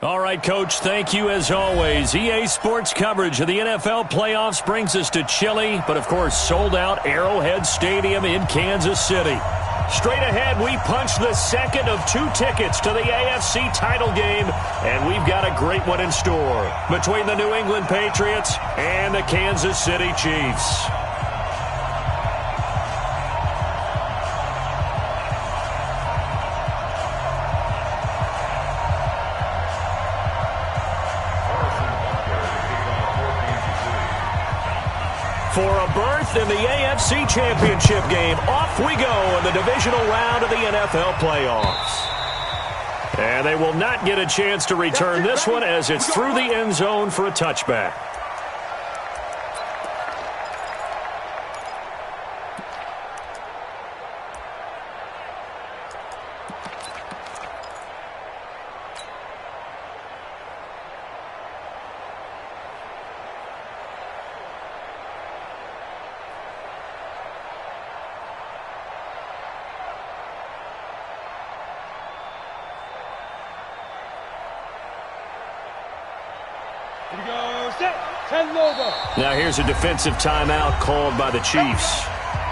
All right, Coach, thank you as always. EA Sports coverage of the NFL playoffs brings us to chilly, but of course sold-out Arrowhead Stadium in Kansas City. Straight ahead, we punch the second of 2 tickets to the AFC title game, and we've got a great one in store between the New England Patriots and the Kansas City Chiefs. For a berth in the AFC Championship game, off we go in the divisional round of the NFL playoffs. And they will not get a chance to return this one as it's through the end zone for a touchback. Now here's a defensive timeout called by the Chiefs.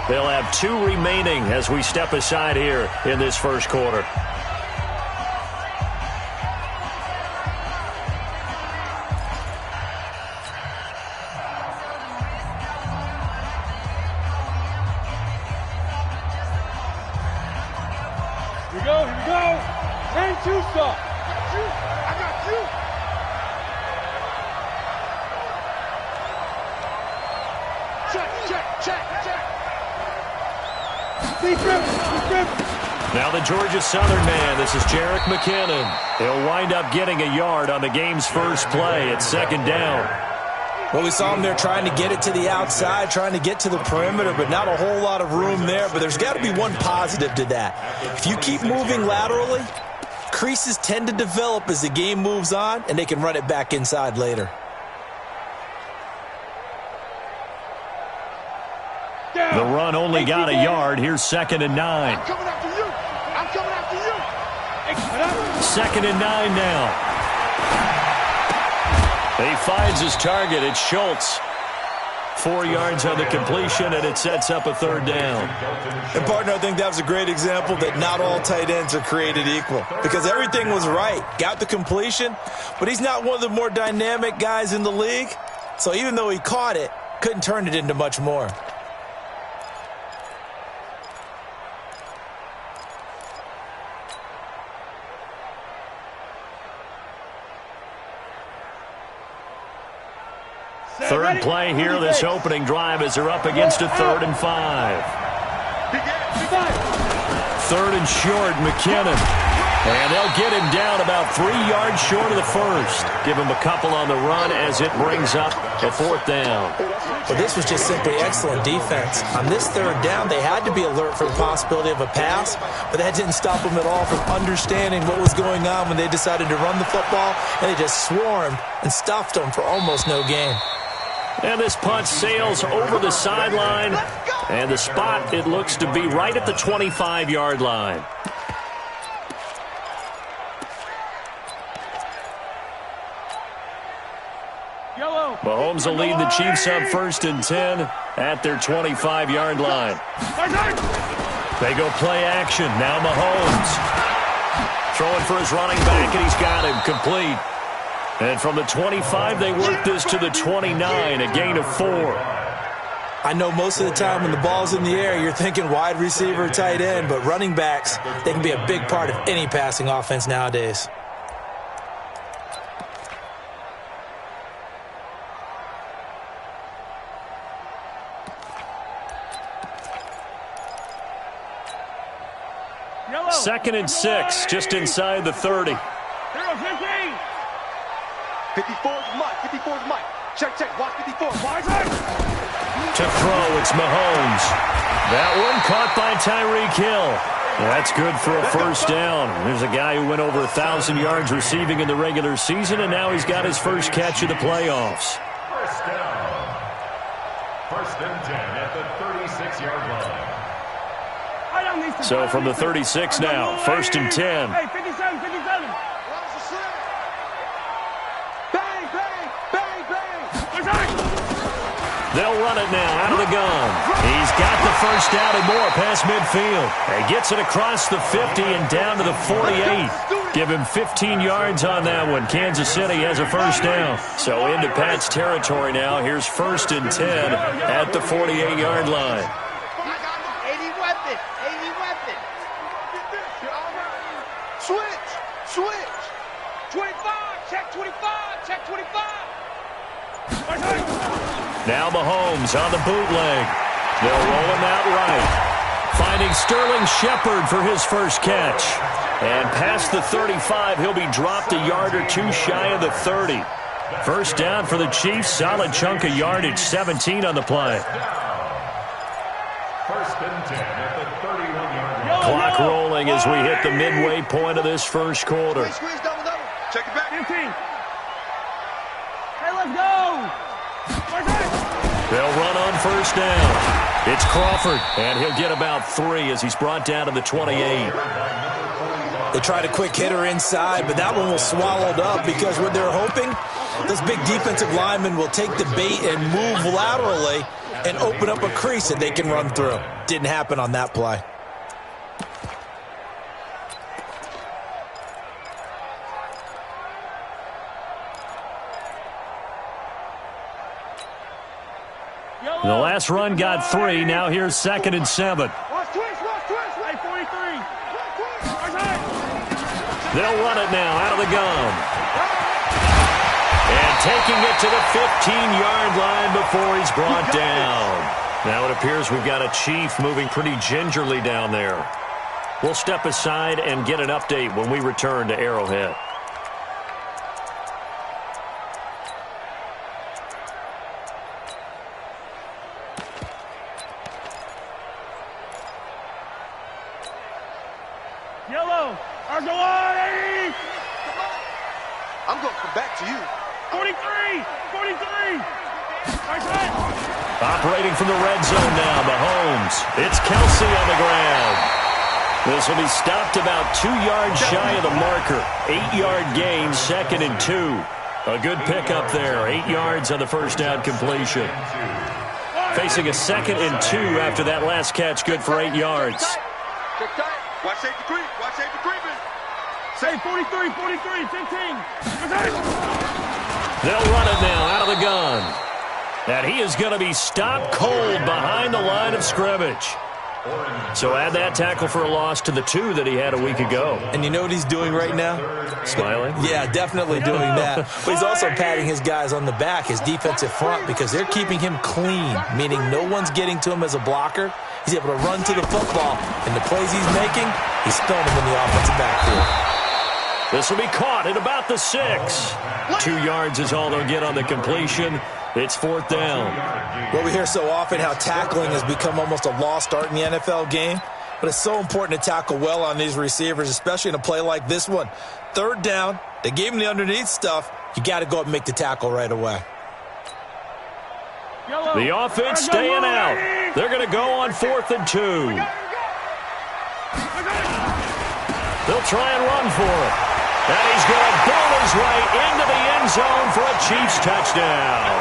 They'll have 2 remaining as we step aside here in this first quarter. Here we go. 10-2 stop. I got you. Check. Now the Georgia Southern man, this is Jerick McKinnon. He'll wind up getting a yard on the game's first play at 2nd down. Well, we saw him there trying to get it to the outside, trying to get to the perimeter, but not a whole lot of room there. But there's got to be one positive to that. If you keep moving laterally, creases tend to develop as the game moves on, and they can run it back inside later. The run only got a yard. Here's 2nd and 9. I'm coming after you. 2nd and 9 now. He finds his target. It's Schultz. 4 yards on the completion, and it sets up a 3rd down. And, partner, I think that was a great example that not all tight ends are created equal because everything was right. Got the completion, but he's not one of the more dynamic guys in the league. So even though he caught it, couldn't turn it into much more. Third play here, this opening drive as they're up against a 3rd and 5. 3rd and short, McKinnon. And they'll get him down about 3 yards short of the first. Give him a couple on the run as it brings up a 4th down. Well, this was just simply excellent defense. On this 3rd down, they had to be alert for the possibility of a pass, but that didn't stop them at all from understanding what was going on when they decided to run the football, and they just swarmed and stuffed them for almost no gain. And this punt sails over the sideline, and the spot, it looks to be right at the 25-yard line. Mahomes will lead the Chiefs up 1st and 10 at their 25-yard line. They go play action. Now Mahomes throwing for his running back, and he's got him complete. And from the 25, they work this to the 29, a gain of 4. I know most of the time when the ball's in the air, you're thinking wide receiver, tight end, but running backs, they can be a big part of any passing offense nowadays. Second and 6, just inside the 30. 54's Mike. Check. Watch 54. To throw, it's Mahomes. That one caught by Tyreek Hill. That's good for a 1st down. There's a guy who went over 1,000 yards receiving in the regular season, and now he's got his first catch of the playoffs. 1st down. 1st and 10 at the 36-yard line. So from the 36 now, 1st and 10. Hey, 57. run it now out of the gun. He's got the first down and more past midfield. And gets it across the 50 and down to the 48. Give him 15 yards on that one. Kansas City has a first down. So into Pat's territory now. Here's 1st and 10 at the 48-yard line. 80 weapon. 80 weapon. Switch. 25. Check 25. Check 25. Now Mahomes on the bootleg. They'll roll him out right. Finding Sterling Shepard for his first catch. And past the 35, he'll be dropped a yard or two shy of the 30. First down for the Chiefs. Solid chunk of yardage. 17 on the play. 1st and 10 at the 31-yard line. Clock rolling as we hit the midway point of this first quarter. Squeeze, double. Check it back. 15. Hey, let's go. They'll run on first down. It's Crawford, and he'll get about 3 as he's brought down to the 28. They tried a quick hitter inside, but that one was swallowed up because what they're hoping, those big defensive linemen will take the bait and move laterally and open up a crease that they can run through. Didn't happen on that play. The last run got 3. Now here's 2nd and 7. Watch twist. Hey, 43. They'll run it now out of the gun. And taking it to the 15-yard line before he's brought down. Now it appears we've got a Chief moving pretty gingerly down there. We'll step aside and get an update when we return to Arrowhead. Yellow. Argo 80. I'm going to come back to you. 43. Operating from the red zone now, Mahomes. It's Kelsey on the ground. This will be stopped about 2 yards shy of the marker. 8-yard gain, 2nd and 2. A good pickup there. 8 yards on the first down completion. Facing a 2nd and 2 after that last catch, good for 8 yards. Check tight. Watch safety creep. Say 43, 15. They'll run it now out of the gun. And he is going to be stopped cold behind the line of scrimmage. So add that tackle for a loss to the 2 that he had a week ago. And you know what he's doing right now? Smiling? Yeah, definitely doing that. But he's also patting his guys on the back, his defensive front, because they're keeping him clean, meaning no one's getting to him as a blocker. He's able to run to the football, and the plays he's making, he's spilling them in the offensive backfield. This will be caught at about the 6. 2 yards is all they'll get on the completion. It's 4th down. Well, we hear so often how tackling has become almost a lost art in the NFL game, but it's so important to tackle well on these receivers, especially in a play like this one. 3rd down, they gave him the underneath stuff. You got to go up and make the tackle right away. The offense staying out. They're going to go on 4th and 2. They'll try and run for it. And he's going to ball his way into the end zone for a Chiefs touchdown.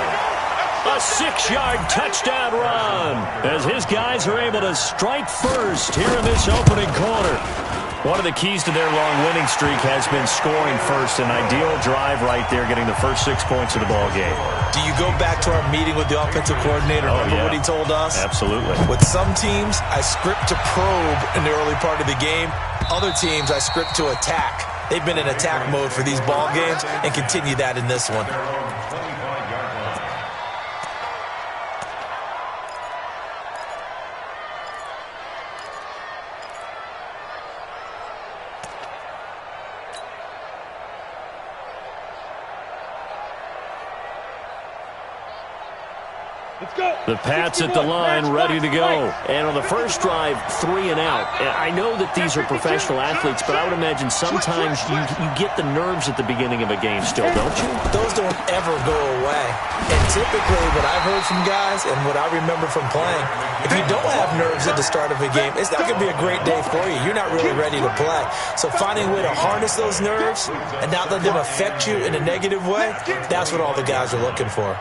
A 6-yard touchdown run as his guys are able to strike first here in this opening quarter. One of the keys to their long winning streak has been scoring first. An ideal drive right there, getting the first 6 points of the ball game. Do you go back to our meeting with the offensive coordinator? Remember what he told us? Absolutely. With some teams, I script to probe in the early part of the game. Other teams, I script to attack. They've been in attack mode for these ball games and continue that in this one. The Pats at the line, ready to go. And on the first drive, 3 and out. I know that these are professional athletes, but I would imagine sometimes you get the nerves at the beginning of a game still, don't you? Those don't ever go away. And typically what I've heard from guys and what I remember from playing, if you don't have nerves at the start of a game, it's not going to be a great day for you. You're not really ready to play. So finding a way to harness those nerves and not let them affect you in a negative way, that's what all the guys are looking for.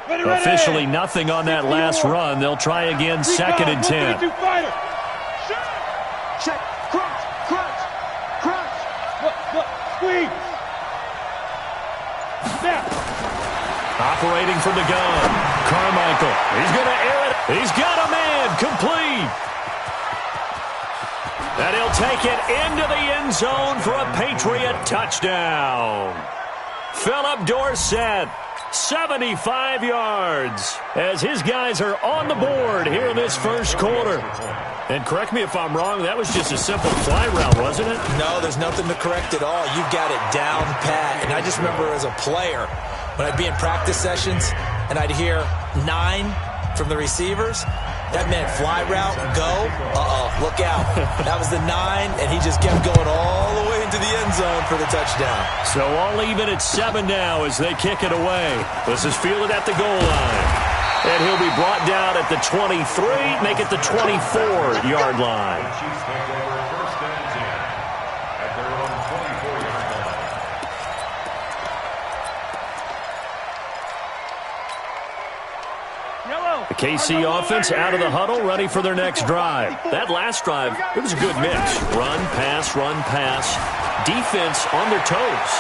Officially nothing on that last run. They'll try again, 2nd and 10. Check. Crunch. Squeeze. Snap. Operating from the gun. Carmichael. He's going to air it. He's got a man. Complete. And he'll take it into the end zone for a Patriot touchdown. Philip Dorsett, 75 yards, as his guys are on the board here in this first quarter. And correct me if I'm wrong, that was just a simple fly route, wasn't it? No, there's nothing to correct at all. You've got it down pat. And I just remember as a player, when I'd be in practice sessions and I'd hear 9 from the receivers, that meant fly route, go, look out. That was the 9, and he just kept going all the way into the end zone for the touchdown. So all even at 7 now as they kick it away. This is fielded at the goal line. And he'll be brought down at the 23, make it the 24-yard line. Chiefs take over 1st and 10 at their own 24-yard line. The KC offense out of the huddle, ready for their next drive. That last drive, it was a good mix. Run, pass, defense on their toes.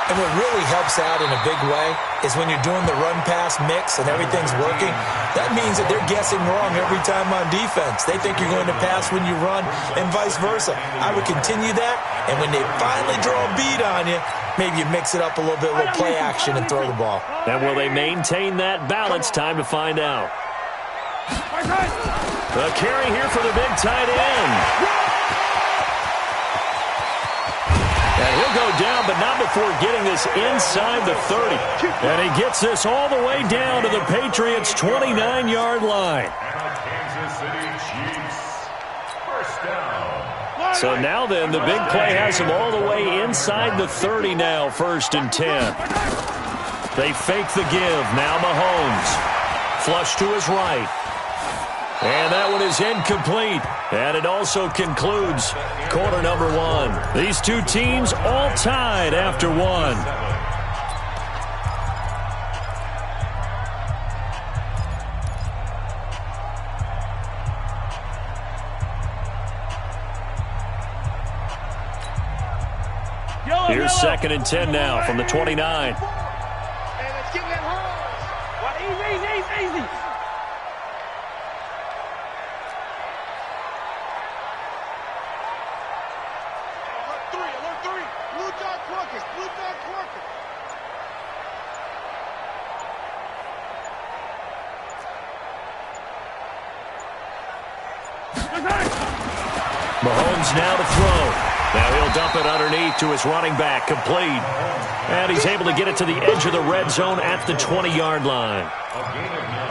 And what really helps out in a big way is when you're doing the run-pass mix and everything's working, that means that they're guessing wrong every time on defense. They think you're going to pass when you run and vice versa. I would continue that, and when they finally draw a beat on you, maybe you mix it up a little bit, a little play action, and throw the ball. And will they maintain that balance? Time to find out. The carry here for the big tight end. And he'll go down, but not before getting this inside the 30. And he gets this all the way down to the Patriots' 29-yard line. Kansas City Chiefs. 1st down. So now then, the big play has him all the way inside the 30 now, 1st and 10. They fake the give. Now Mahomes. Flush to his right. And that one is incomplete. And it also concludes quarter number 1. These two teams all tied after 1. Here's 2nd and 10 now from the 29. Hey, let's get that home. Easy. Alert 3. Blue dot Quarkers. Mahomes now to throw. Now he'll dump it underneath to his running back, complete. And he's able to get it to the edge of the red zone at the 20-yard line.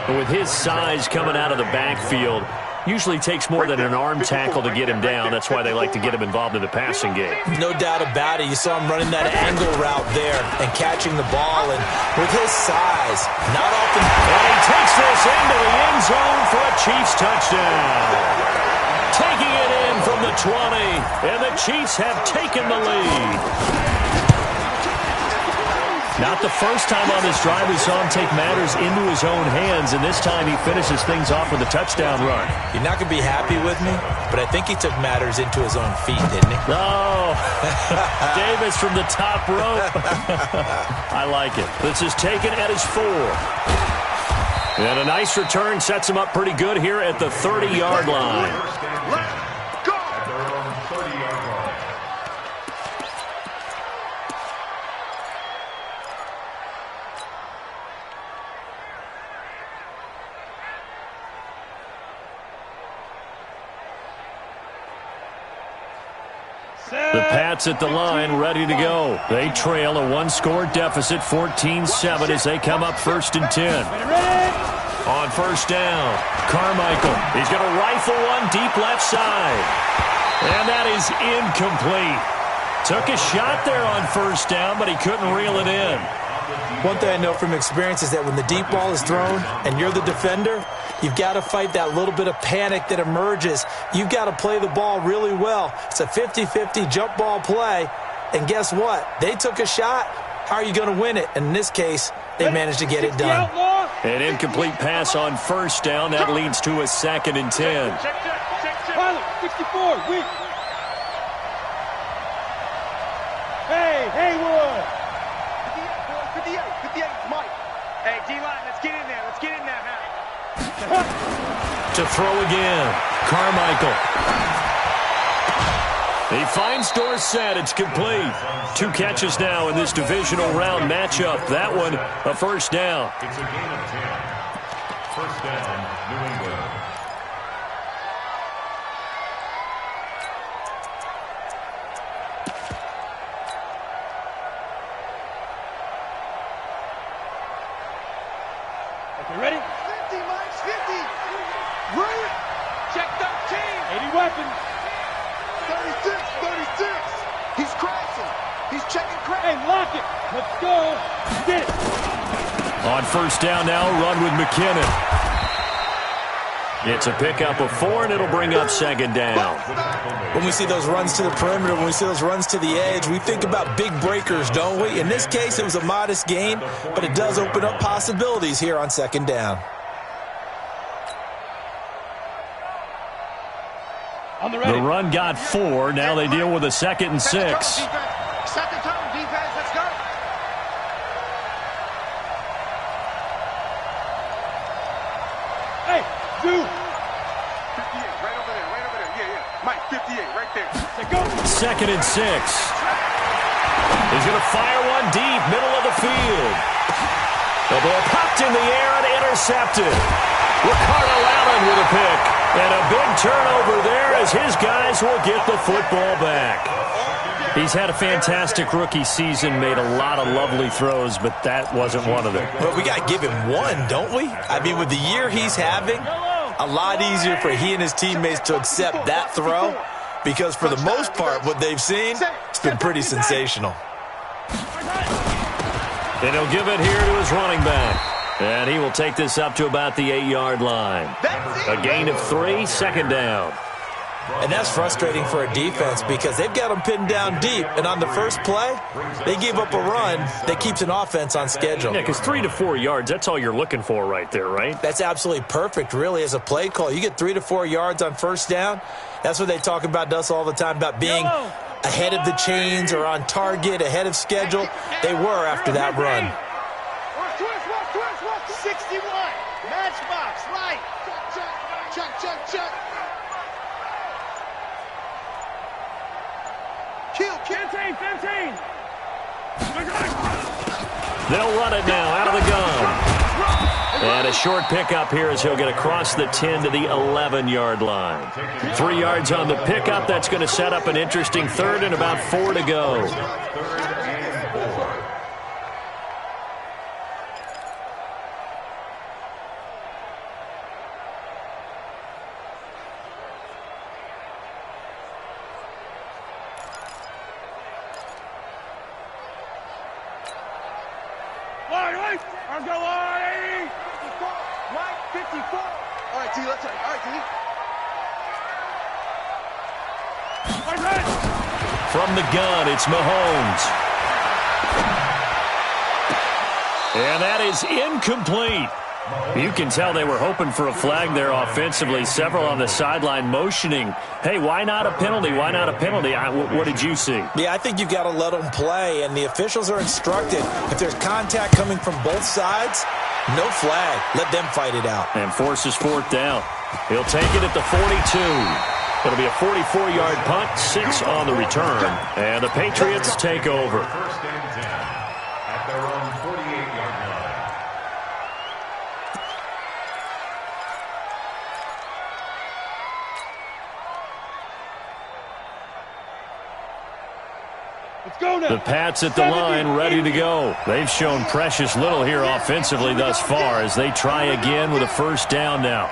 And with his size coming out of the backfield, usually takes more than an arm tackle to get him down. That's why they like to get him involved in the passing game. No doubt about it. You saw him running that angle route there and catching the ball. And with his size, not often. And he takes this into the end zone for a Chiefs touchdown. Taking it in from the 20, and the Chiefs have taken the lead. Not the first time on this drive we saw him take matters into his own hands, and this time he finishes things off with a touchdown run. You're not going to be happy with me, but I think he took matters into his own feet, didn't he? No. Davis from the top rope. I like it. This is taken at his 4. And a nice return sets him up pretty good here at the 30-yard line. Let's go! At their own 30-yard line. The Pats at the line, ready to go. They trail a one-score deficit, 14-7, as they come up 1st and 10. On 1st down, Carmichael. He's going to rifle one deep left side. And that is incomplete. Took a shot there on 1st down, but he couldn't reel it in. One thing I know from experience is that when the deep ball is thrown and you're the defender, you've got to fight that little bit of panic that emerges. You've got to play the ball really well. It's a 50-50 jump ball play. And guess what? They took a shot. How are you going to win it? And in this case, they managed to get it done. An incomplete pass on first down. That leads to a 2nd and 10. Pilot, 64, weak. Hey, Haywood. 58, Mike. Hey, D-line, let's get in there. Let's get in there now. To throw again. Carmichael. He finds Dorsett. It's complete. 2 catches now in this divisional round matchup. That one, a first down. It's a gain of 10. First down, New England. Okay, ready? 50, Mike, 50. Root. Check 13. 80 weapons. 36. He's crashing. He's checking crash. Hey, lock it. Let's go. Get it. On first down now, run with McKinnon. It's a pickup of 4, and it'll bring up 2nd down. When we see those runs to the perimeter, when we see those runs to the edge, we think about big breakers, don't we? In this case, it was a modest gain, but it does open up possibilities here on 2nd down. On the The ready. run got 4. Now they deal with a 2nd and 6. Second time, defense, let's go. Hey, do. 58, right over there. Yeah. Mike, 58, right there. Let's go. 2nd and 6. He's going to fire one deep, middle of the field. The ball popped in the air and intercepted. Ricardo Allen with a pick. And a big turnover there as his guys will get the football back. He's had a fantastic rookie season, made a lot of lovely throws, but that wasn't one of them. But we got to give him one, don't we? I mean, with the year he's having, a lot easier for he and his teammates to accept that throw because for the most part, what they've seen, it's been pretty sensational. And he'll give it here to his running back. And he will take this up to about the 8-yard line. A gain of 3, 2nd down. And that's frustrating for a defense because they've got them pinned down deep. And on the first play, they gave up a run that keeps an offense on schedule. Yeah, because 3 to 4 yards, that's all you're looking for right there, right? That's absolutely perfect, really, as a play call. You get 3 to 4 yards on first down. That's what they talk about to us all the time, about being ahead of the chains or on target, ahead of schedule. They were after that run. 61. Matchbox, right. Check. Kill. 15. They'll run it now out of the gun. And a short pickup here as he'll get across the 10 to the 11-yard line. 3 yards on the pickup. That's going to set up an interesting 3rd and about 4 to go. I'll go wide. Mike, 54. All right, D, let's go. All right, D. From the gun, it's Mahomes. And that is incomplete. You can tell they were hoping for a flag there offensively. Several on the sideline motioning, hey, why not a penalty? Why not a penalty? What did you see? Yeah, I think you've got to let them play, and the officials are instructed. If there's contact coming from both sides, no flag. Let them fight it out. And forces 4th down. He'll take it at the 42. It'll be a 44-yard punt, 6 on the return. And the Patriots take over. First and 10 at their own 48-yard line. Let's go now. The Pats at the line, ready to go. They've shown precious little here offensively thus far as they try again with a first down now.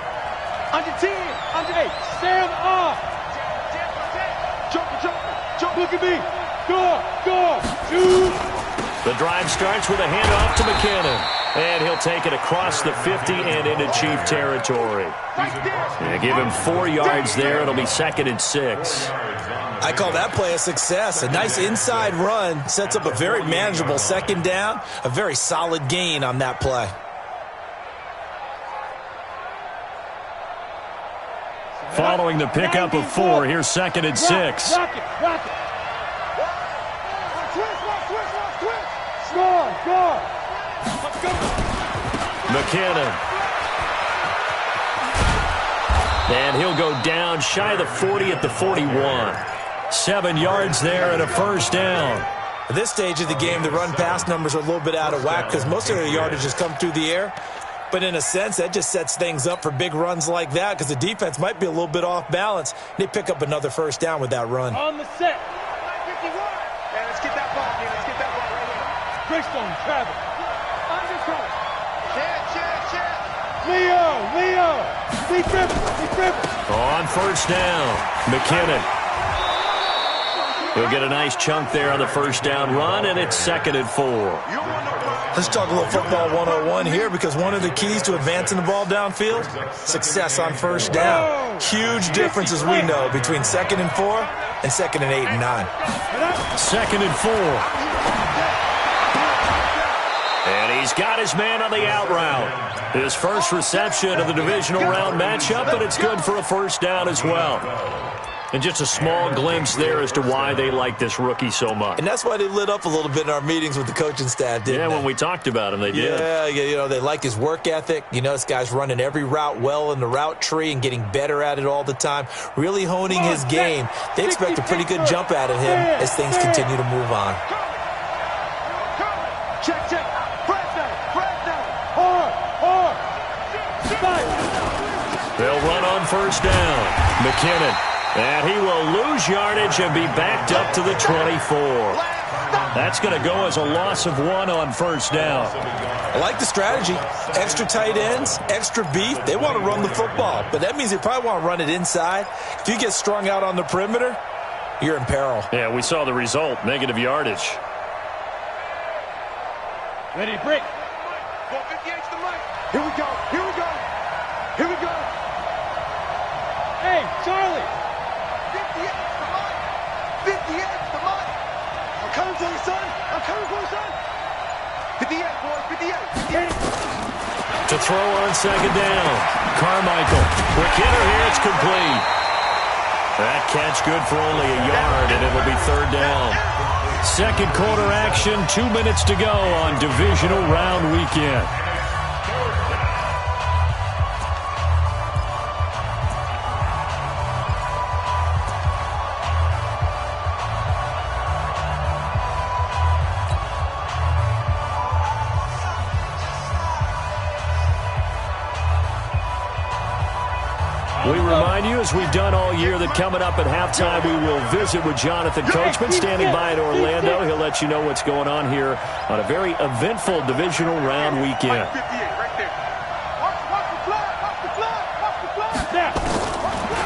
Under 10. Under 8. Stand off. Jump. Look at me. Go. Shoot. The drive starts with a handoff to McKinnon. And he'll take it across the 50 and into Chief territory. And give him 4 yards there. It'll be 2nd and 6. I call that play a success. A nice inside run sets up a very manageable second down. A very solid gain on that play. following the pickup of 4. Here's 2nd and 6. Rock it. Twist. Score. McKinnon. And he'll go down shy of the 40 at the 41. 7 yards there and a first down. At this stage of the game, the run-pass numbers are a little bit out of whack because most of their yardage has come through the air. But in a sense, that just sets things up for big runs like that because the defense might be a little bit off balance. They pick up another first down with that run. On the set. 51. Yeah, let's get that ball, man. Let's get that ball right here. Greystone, Travis. Undercut. Chance. Leo. We dribble. On first down, McKinnon. He'll get a nice chunk there on the first down run, and it's 2nd and 4. Let's talk a little football 101 here because one of the keys to advancing the ball downfield, success on first down. Huge difference, as we know, between 2nd and 4 and 2nd and 8 and 9. 2nd and 4. And he's got his man on the out route. His first reception of the divisional round matchup, but it's good for a first down as well. And just a small glimpse there as to why they like this rookie so much. And that's why they lit up a little bit in our meetings with the coaching staff, didn't they? When we talked about him, they did. Yeah, they like his work ethic. This guy's running every route well in the route tree and getting better at it all the time, really honing his game. They expect a pretty good jump out of him as things continue to move on. Check. Press down. Hard. They'll run on first down. McKinnon. And he will lose yardage and be backed up to the 24. That's going to go as a loss of 1 on first down. I like the strategy. Extra tight ends, extra beef. They want to run the football, but that means they probably want to run it inside. If you get strung out on the perimeter, you're in peril. Yeah, we saw the result, negative yardage. Ready, break. Go 58 to the mic. Here we go. Hey, Charlie. 58 to the mic. I'm coming for you, son. 58, boys. 58. To throw on second down. Carmichael. McKinnon here, it's complete. That catch good for only a yard, and it'll be third down. Second quarter action, 2 minutes to go on divisional round weekend. We remind you, as we've done all year, that coming up at halftime, we will visit with Jonathan Coachman, standing by in Orlando. He'll let you know what's going on here on a very eventful divisional round weekend.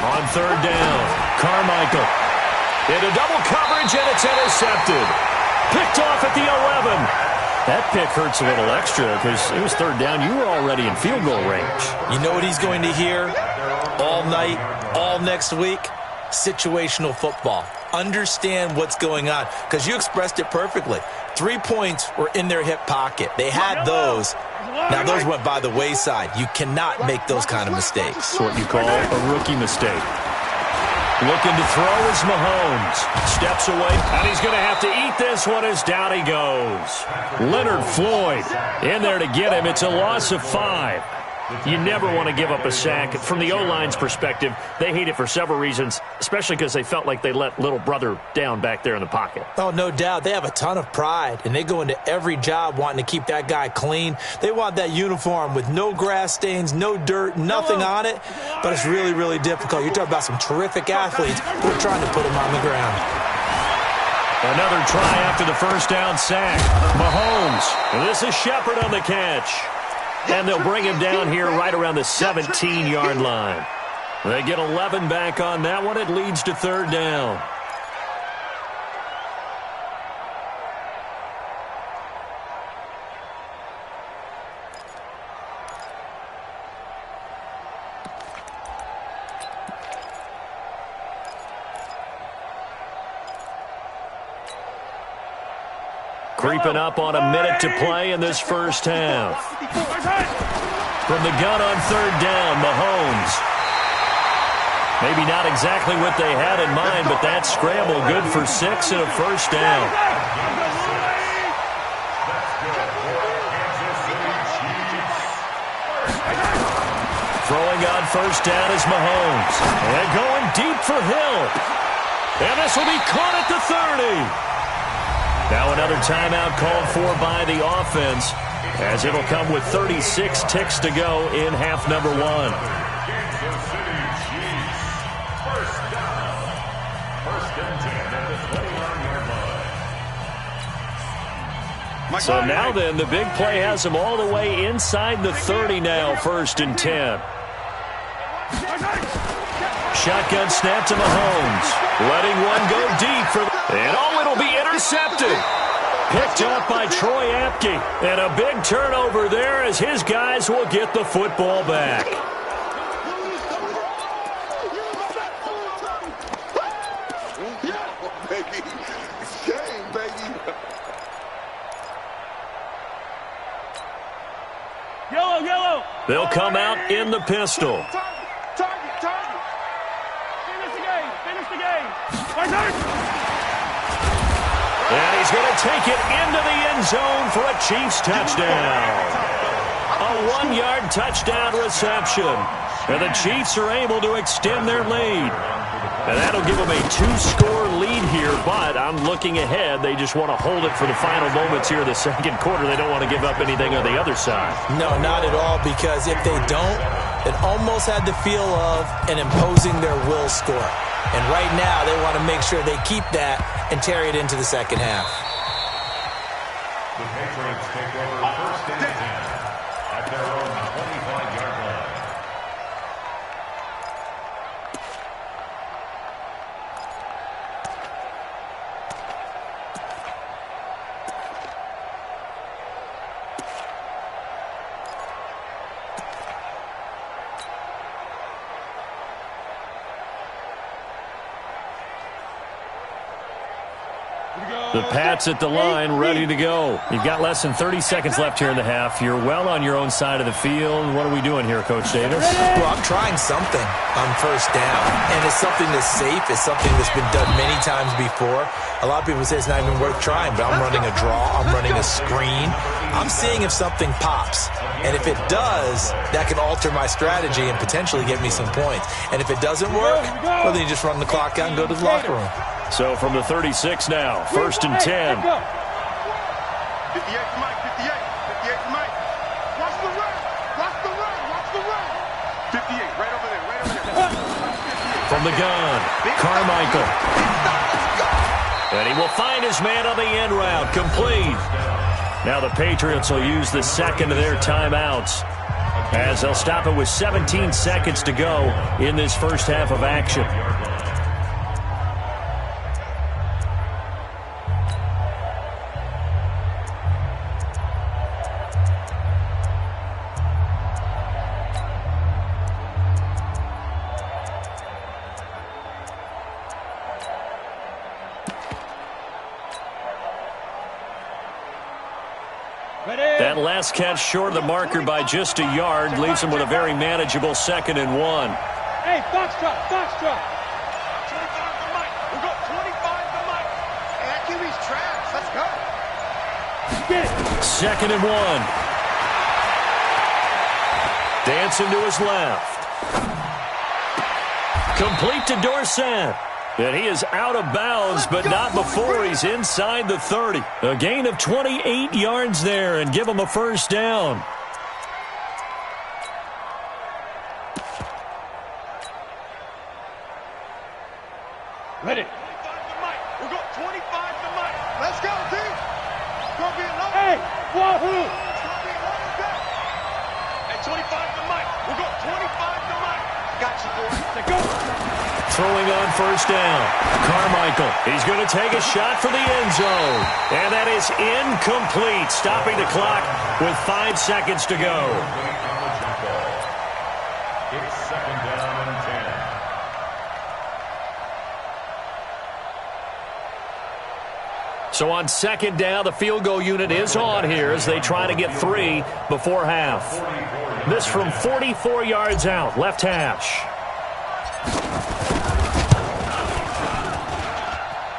On third down, Carmichael into double coverage, and it's intercepted. Picked off at the 11. That pick hurts a little extra because it was third down. You were already in field goal range. You know what he's going to hear all night, all next week? Situational football. Understand what's going on because you expressed it perfectly. 3 points were in their hip pocket. They had those. Now, those went by the wayside. You cannot make those kind of mistakes. It's what you call a rookie mistake. Looking to throw is Mahomes. Steps away, and he's going to have to eat this one as down he goes. Leonard Floyd in there to get him. It's a loss of 5. You never want to give up a sack. From the O-line's perspective, they hate it for several reasons, especially because they felt like they let little brother down back there in the pocket. Oh, no doubt. They have a ton of pride, and they go into every job wanting to keep that guy clean. They want that uniform with no grass stains, no dirt, nothing on it, but it's really, really difficult. You're talking about some terrific athletes who are trying to put him on the ground. Another try after the first down sack. Mahomes. And this is Shepard on the catch. And they'll bring him down here right around the 17-yard line. They get 11 back on that one. It leads to third down. Creeping up on a minute to play in this first half. From the gun on third down, Mahomes. Maybe not exactly what they had in mind, but that scramble good for 6 and a first down. Throwing on first down is Mahomes. And going deep for Hill. And this will be caught at the 30. Now another timeout called for by the offense, as it'll come with 36 ticks to go in half number 1. So now then, the big play has them all the way inside the 30 now, 1st and 10. Shotgun snap to Mahomes. Letting one go deep for and it'll be intercepted. Picked up by Troy Apke. And a big turnover there as his guys will get the football back. Yellow. They'll come out in the pistol. Target. Finish the game. And he's going to take it into the end zone for a Chiefs touchdown. A 1-yard touchdown reception. And the Chiefs are able to extend their lead. And that'll give them a 2-score lead here, but I'm looking ahead. They just want to hold it for the final moments here in the second quarter. They don't want to give up anything on the other side. No, not at all, because if they don't, it almost had the feel of an imposing their will score. And right now, they want to make sure they keep that and carry it into the second half. The Patriots take over 1st and 10 at their own 25-yard line. The Pats at the line, ready to go. You've got less than 30 seconds left here in the half. You're well on your own side of the field. What are we doing here, Coach Davis? Well, I'm trying something on first down, and it's something that's safe. It's something that's been done many times before. A lot of people say it's not even worth trying, but I'm running a draw. I'm running a screen. I'm seeing if something pops. And if it does, that can alter my strategy and potentially get me some points. And if it doesn't work, well, then you just run the clock out and go to the locker room. So from the 36 now, 1st and 10. 58 for Mike, 58 for Mike. Watch the run. 58, right over there. From the gun, Carmichael. And he will find his man on the end route, complete. Now the Patriots will use the second of their timeouts, as they'll stop it with 17 seconds to go in this first half of action. That last catch short of the marker by just a yard leaves him with a very manageable 2nd and 1. Hey, Foxtrot. 25 for Mike. We'll go 25 for Mike. And that QB's trash. Let's go. Get it. 2nd and 1. Dancing to his left. Complete to Dorsett. And he is out of bounds, but not before he's inside the 30. A gain of 28 yards there, and give him a first down. Ready. 25 for Mike. We'll go 25 for Mike. Let's go, team. It's going to be a long Hey, wahoo. It's going to be a long day. Hey, 25 for Mike. We'll go 25 for Mike. Got you, boy. Let's go. Throwing on first down, Carmichael. He's going to take a shot for the end zone. And that is incomplete, stopping the clock with 5 seconds to go. It's 2nd down and 10. So on 2nd down, the field goal unit is on here as they try to get 3 before half. This from 44 yards out, left hash.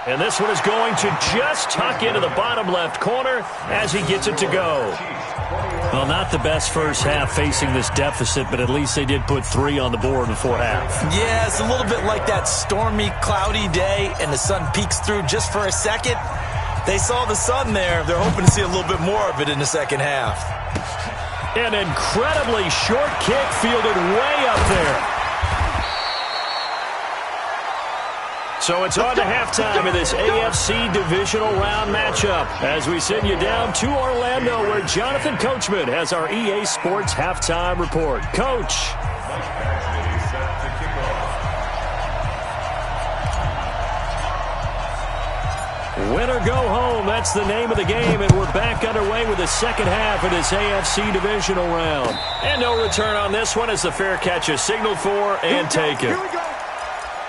And this one is going to just tuck into the bottom left corner as he gets it to go. Well, not the best first half facing this deficit, but at least they did put 3 on the board before half. Yeah, it's a little bit like that stormy, cloudy day, and the sun peeks through just for a second. They saw the sun there. They're hoping to see a little bit more of it in the second half. An incredibly short kick fielded way up there. So it's on to halftime in this AFC Divisional Round matchup as we send you down to Orlando where Jonathan Coachman has our EA Sports Halftime Report. Coach. Win or go home, that's the name of the game, and we're back underway with the second half of this AFC Divisional Round. And no return on this one as the fair catch is signaled for and taken. Here we go.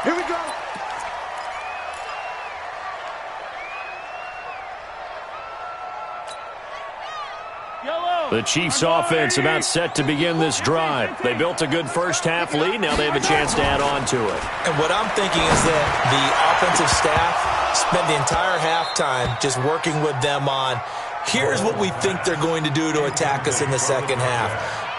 Here we go. The Chiefs offense about set to begin this drive. They built a good first half lead. Now they have a chance to add on to it. And what I'm thinking is that the offensive staff spent the entire halftime just working with them on, here's what we think they're going to do to attack us in the second half.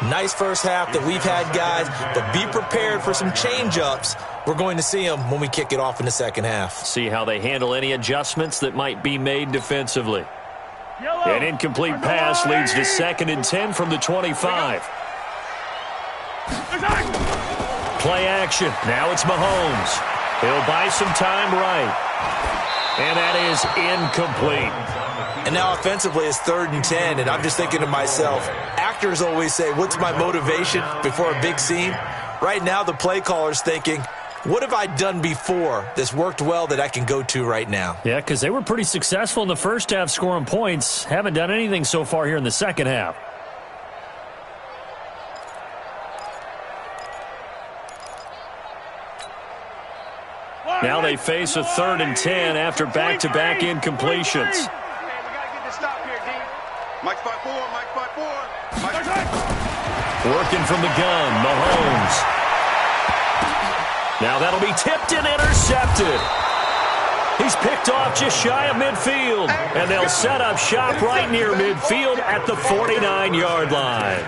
Nice first half that we've had, guys, but be prepared for some change-ups. We're going to see them when we kick it off in the second half. See how they handle any adjustments that might be made defensively. An incomplete pass leads to 2nd and 10 from the 25. Play action. Now it's Mahomes. He'll buy some time right. And that is incomplete. And now offensively it's 3rd and 10, and I'm just thinking to myself, actors always say, what's my motivation before a big scene? Right now the play caller's thinking, what have I done before that's worked well that I can go to right now? Yeah, because they were pretty successful in the first half scoring points. Haven't done anything so far here in the second half. Now they face a 3rd and 10 after back-to-back incompletions. We got to get this stop here, D. Mike 5-4, Mike 5-4. Working from the gun, Mahomes. Now that'll be tipped and intercepted. He's picked off just shy of midfield. And they'll set up shop right near midfield at the 49-yard line.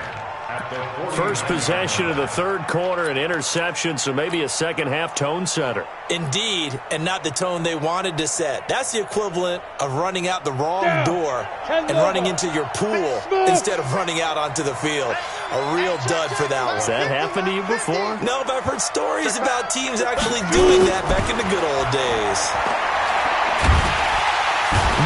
First possession of the third quarter, an interception, so maybe a second half tone setter. Indeed, and not the tone they wanted to set. That's the equivalent of running out the wrong door and running into your pool instead of running out onto the field. A real dud for that one. Has that happened to you before? No, but I've heard stories about teams actually doing that back in the good old days.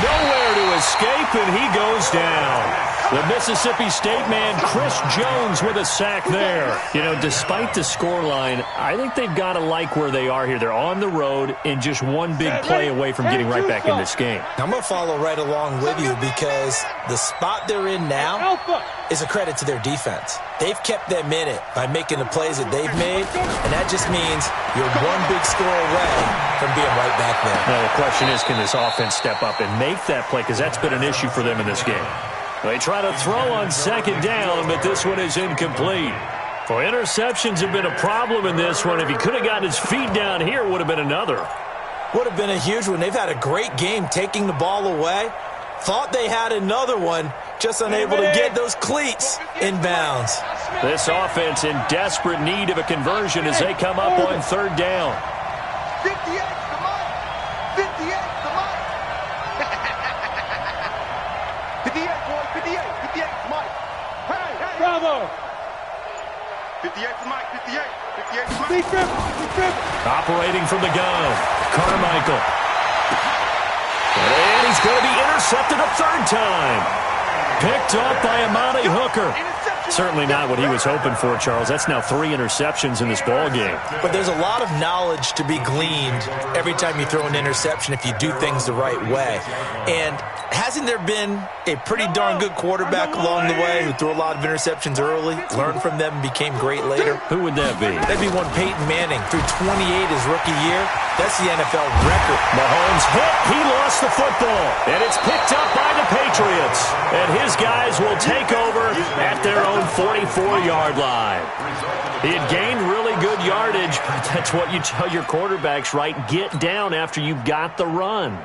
Nowhere to escape, and he goes down. The Mississippi State man, Chris Jones, with a sack there. You know, despite the scoreline, I think they've got to like where they are here. They're on the road and just one big play away from getting right back in this game. I'm going to follow right along with you because the spot they're in now is a credit to their defense. They've kept them in it by making the plays that they've made, and that just means you're one big score away from being right back there. Now, the question is, can this offense step up and make that play? Because that's been an issue for them in this game. They try to throw on second down, but this one is incomplete. Well, interceptions have been a problem in this one. If he could have gotten his feet down here, it would have been another. Would have been a huge one. They've had a great game taking the ball away. Thought they had another one, just unable to get those cleats in bounds. This offense in desperate need of a conversion as they come up on third down. 58, come on. 58, come on. 58, boy, 58, 58 for Mike. Hey, Bravo. 58 for Mike, 58, 58 for Mike. Big trip. Operating from the gun, Carmichael. And he's going to be intercepted a third time. Picked off by Amani Hooker. Certainly not what he was hoping for, Charles. That's now 3 interceptions in this ball game. But there's a lot of knowledge to be gleaned every time you throw an interception if you do things the right way. And hasn't there been a pretty darn good quarterback along the way who threw a lot of interceptions early, learned from them, and became great later? Who would that be? That'd be one Peyton Manning. Threw 28 his rookie year. That's the NFL record. Mahomes hit. He lost the football. And it's picked up by the Patriots. And his guys will take over at their own 44-yard line. He had gained really good yardage, but that's what you tell your quarterbacks, right? Get down after you've got the run.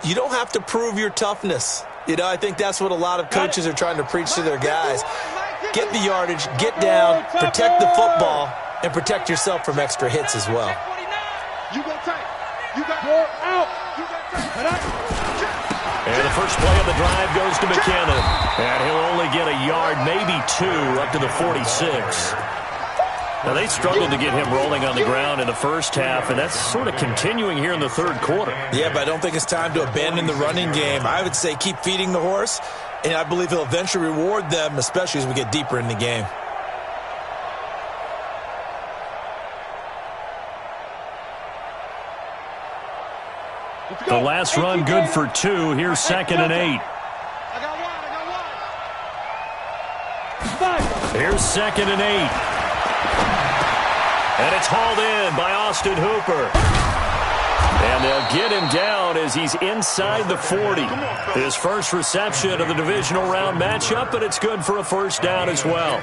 You don't have to prove your toughness. You know, I think that's what a lot of coaches are trying to preach to their guys. Get the yardage, get down, protect the football, and protect yourself from extra hits as well. You go tight. You got more out. You got tight. And the first play of the drive goes to McKinnon. And he'll only get a yard, maybe two, up to the 46. Now, they struggled to get him rolling on the ground in the first half, and that's sort of continuing here in the third quarter. Yeah, but I don't think it's time to abandon the running game. I would say keep feeding the horse, and I believe he'll eventually reward them, especially as we get deeper in the game. The last run good for two. Here's 2nd and 8. Here's 2nd and 8. And it's hauled in by Austin Hooper. And they'll get him down as he's inside the 40. His first reception of the divisional round matchup, but it's good for a first down as well.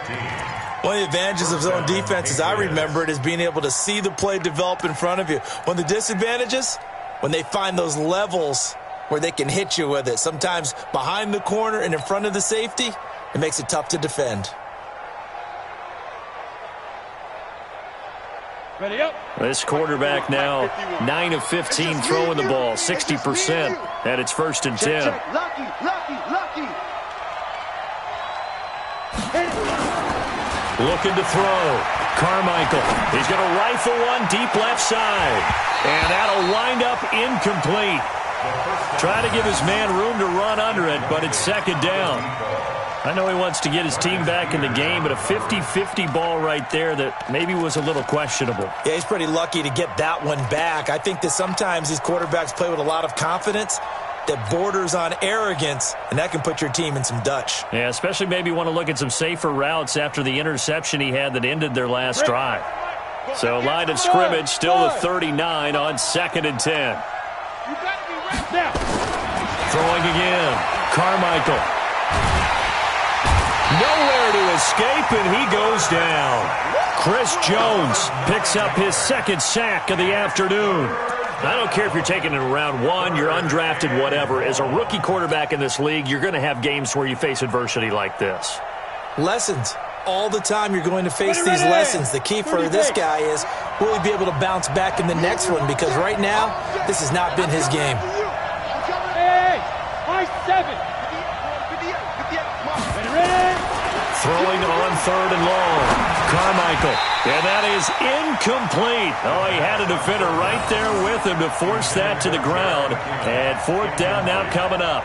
One of the advantages of zone defense, as I remember it, is being able to see the play develop in front of you. One of the disadvantages, when they find those levels where they can hit you with it, sometimes behind the corner and in front of the safety, it makes it tough to defend. Ready up. This quarterback now 9 of 15 throwing the ball, 60%, and it's 1st and 10. Lucky. Looking to throw. Carmichael. He's going to rifle one deep left side. And that'll wind up incomplete. Try to give his man room to run under it, but it's 2nd down. I know he wants to get his team back in the game, but a 50-50 ball right there that maybe was a little questionable. Yeah, he's pretty lucky to get that one back. I think that sometimes these quarterbacks play with a lot of confidence that borders on arrogance, and that can put your team in some Dutch. Yeah, especially maybe want to look at some safer routes after the interception he had that ended their last drive. So line of scrimmage still the 39 on 2nd and 10. You got to be right now. Throwing again. Carmichael. Nowhere to escape, and he goes down. Chris Jones picks up his 2nd sack of the afternoon. I don't care if you're taking it in round 1, you're undrafted, whatever. As a rookie quarterback in this league, you're going to have games where you face adversity like this. Lessons. All the time you're going to face these lessons. The key for this guy is, will he be able to bounce back in the next one? Because right now, this has not been his game. Hey, high 7. Ready? Throwing on 3rd and long. Carmichael. And that is incomplete. Oh, he had a defender right there with him to force that to the ground. And 4th down now coming up.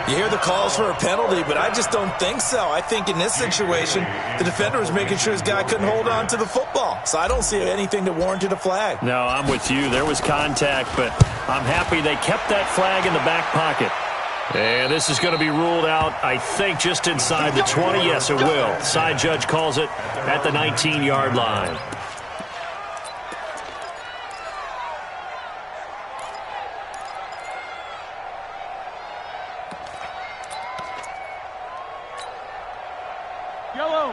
You hear the calls for a penalty, but I just don't think so. I think in this situation, the defender was making sure his guy couldn't hold on to the football. So I don't see anything that warranted a flag. No, I'm with you. There was contact, but I'm happy they kept that flag in the back pocket. And this is going to be ruled out, I think, just inside the 20. Yes, it will. Side judge calls it at the 19-yard line.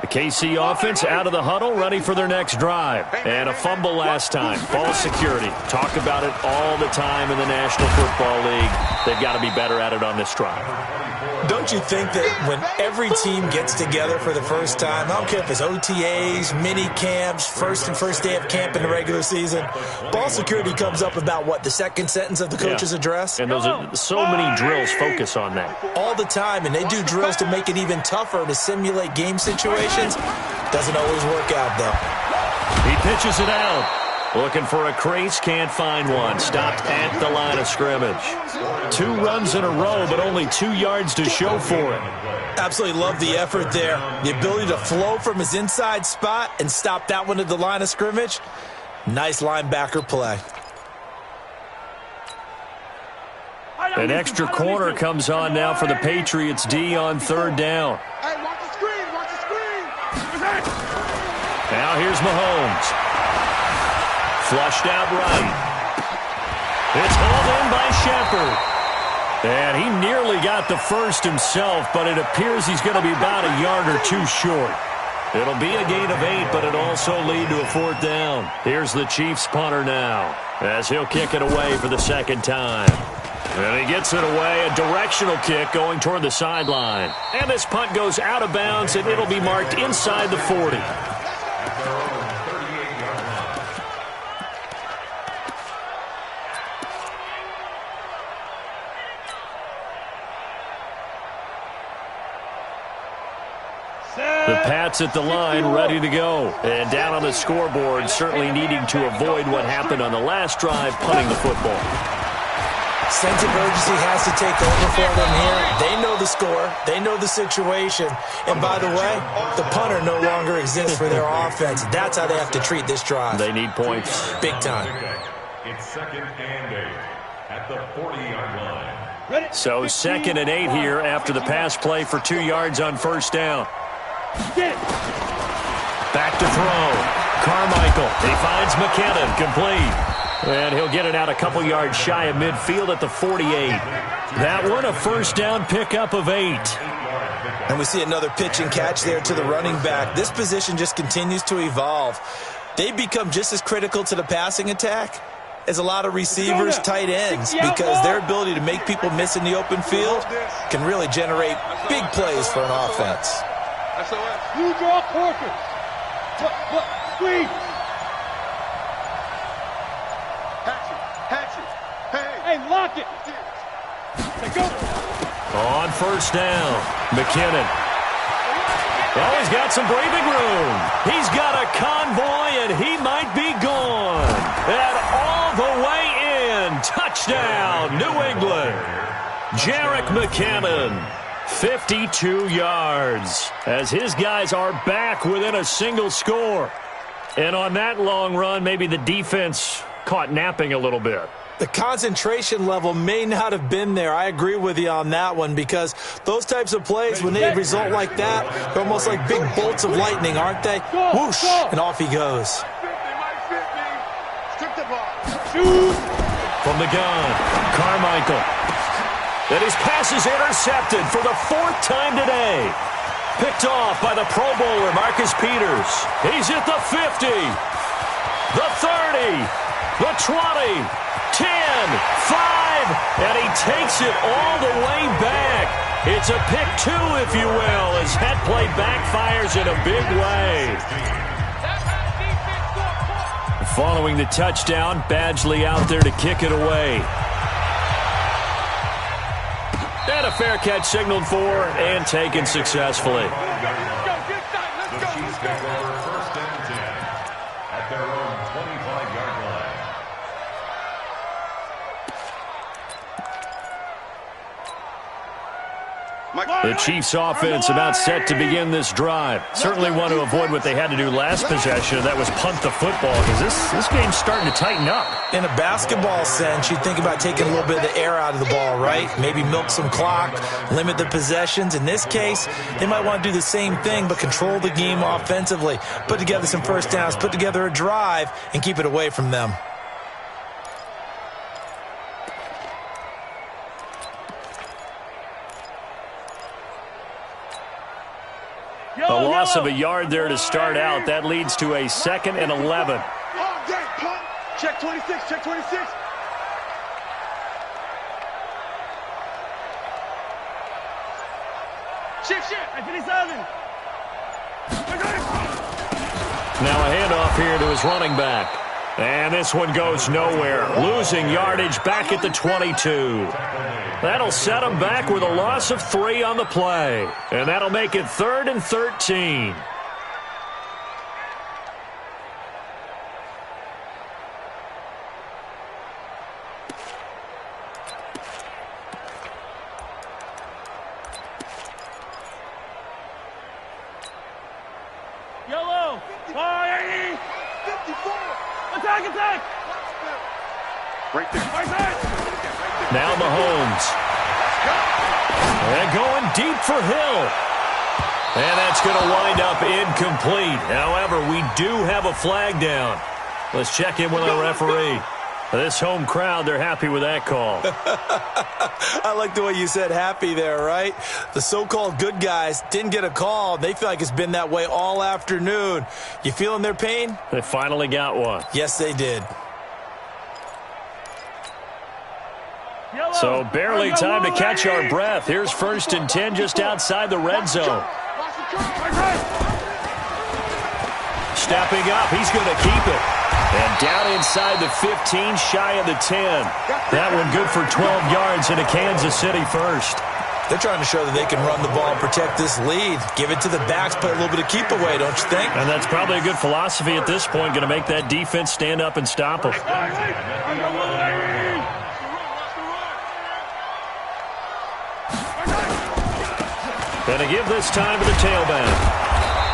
The KC offense out of the huddle, ready for their next drive. And a fumble last time. Ball security. Talk about it all the time in the National Football League. They've got to be better at it on this drive. Don't you think that when every team gets together for the first time, I don't care if it's OTAs, mini camps, first day of camp in the regular season, ball security comes up about, what, the 2nd sentence of the coach's address? And those are so many drills focus on that. All the time, and they do drills to make it even tougher to simulate game situations. Doesn't always work out, though. He pitches it out. Looking for a crease, can't find one. Stopped at the line of scrimmage. 2 runs in a row, but only 2 yards to show for it. Absolutely love the effort there. The ability to flow from his inside spot and stop that one at the line of scrimmage. Nice linebacker play. An extra corner comes on now for the Patriots D on 3rd down. Hey, watch the screen, watch the screen. Now here's Mahomes. Flushed out right. It's hauled in by Shepard. And he nearly got the first himself, but it appears he's going to be about a yard or two short. It'll be a gain of 8, but it'll also lead to a 4th down. Here's the Chiefs punter now, as he'll kick it away for the 2nd time. And he gets it away, a directional kick going toward the sideline. And this punt goes out of bounds, and it'll be marked inside the 40. The Pats at the line, ready to go. And down on the scoreboard, certainly needing to avoid what happened on the last drive, punting the football. Sense of urgency has to take over for them here. They know the score. They know the situation. And by the way, the punter no longer exists for their offense. That's how they have to treat this drive. They need points. Big time. It's 2nd and 8 at the 40-yard line. So 2nd and 8 here after the pass play for 2 yards on 1st down. Back to throw. Carmichael. He finds McKinnon. Complete. And he'll get it out a couple yards shy of midfield at the 48. That one a 1st down pickup of 8. And we see another pitch and catch there to the running back. This position just continues to evolve. They become just as critical to the passing attack as a lot of receivers, tight ends, because their ability to make people miss in the open field can really generate big plays for an offense. You draw quarters. Squeeze. Hatch it. Hey, lock it. Go. On 1st down, McKinnon. Oh, he's got some breathing room. He's got a convoy, and he might be gone. And all the way in. Touchdown, New England. Jerick McKinnon. 52 yards as his guys are back within a single score. And on that long run, maybe the defense caught napping a little bit. The concentration level may not have been there. I agree with you on that one, because those types of plays, when they result like that, they're almost like big bolts of lightning, aren't they? Whoosh, and off he goes. From the gun, Carmichael. And his pass is intercepted for the 4th time today. Picked off by the Pro Bowler, Marcus Peters. He's at the 50, the 30, the 20, 10, 5, and he takes it all the way back. It's a pick 2, if you will, as that play backfires in a big way. Following the touchdown, Badgley out there to kick it away. And a fair catch signaled for and taken successfully. The Chiefs take over 1st and 10 at their own 25-yard line. The Chiefs offense about set to begin this drive. Certainly want to avoid what they had to do last possession. That was punt the football, because this game's starting to tighten up. In a basketball sense, you think about taking a little bit of the air out of the ball, right? Maybe milk some clock, limit the possessions. In this case, they might want to do the same thing, but control the game offensively. Put together some 1st downs, put together a drive, and keep it away from them. A loss of a yard there to start out. That leads to a 2nd and 11. Check 26, check 26. Shift. Now a handoff here to his running back. And this one goes nowhere. Losing yardage back at the 22. That'll set him back with a loss of 3 on the play. And that'll make it 3rd and 13. Yellow. 580. 54. Attack. Right there. Now Mahomes. And going deep for Hill. And that's going to wind up incomplete. However, we do have a flag down. Let's check in with our referee. This home crowd, they're happy with that call. I like the way you said happy there, right? The so-called good guys didn't get a call. They feel like it's been that way all afternoon. You feeling their pain? They finally got one. Yes, they did. So barely time to catch our breath. Here's 1st and 10 just outside the red zone. Stepping up, he's going to keep it. And down inside the 15, shy of the 10. That one good for 12 yards into Kansas City first. They're trying to show that they can run the ball and protect this lead. Give it to the backs, play a little bit of keep away, don't you think? And that's probably a good philosophy at this point, going to make that defense stand up and stop them. Going to give this time to the tailback.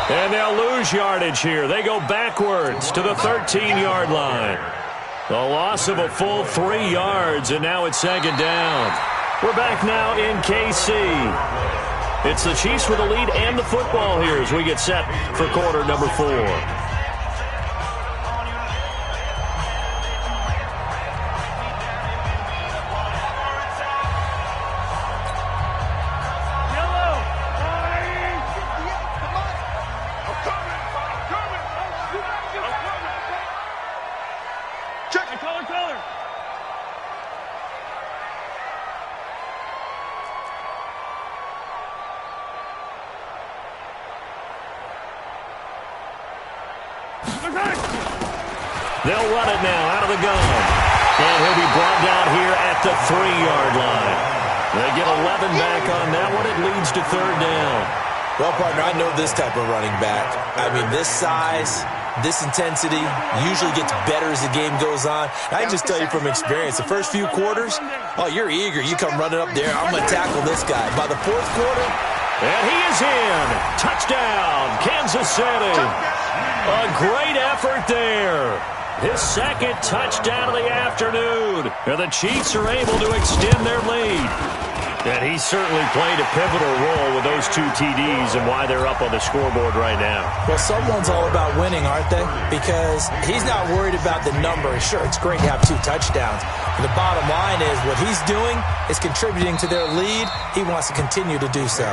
And they'll lose yardage here. They go backwards to the 13-yard line. The loss of a full 3 yards, and now it's 2nd down. We're back now in KC. It's the Chiefs with the lead and the football here as we get set for quarter number 4. They'll run it now out of the gun. And he'll be brought down here at the 3-yard line. They get 11 back on that one. It leads to 3rd down. Well, partner, I know this type of running back. I mean, this size, this intensity usually gets better as the game goes on. I can just tell you from experience, the first few quarters, oh, you're eager. You come running up there. I'm going to tackle this guy. By the 4th quarter, and he is in. Touchdown, Kansas City. A great effort there. His 2nd touchdown of the afternoon. And the Chiefs are able to extend their lead. And he certainly played a pivotal role with those 2 TDs and why they're up on the scoreboard right now. Well, someone's all about winning, aren't they? Because he's not worried about the number. Sure, it's great to have 2 touchdowns. And the bottom line is what he's doing is contributing to their lead. He wants to continue to do so.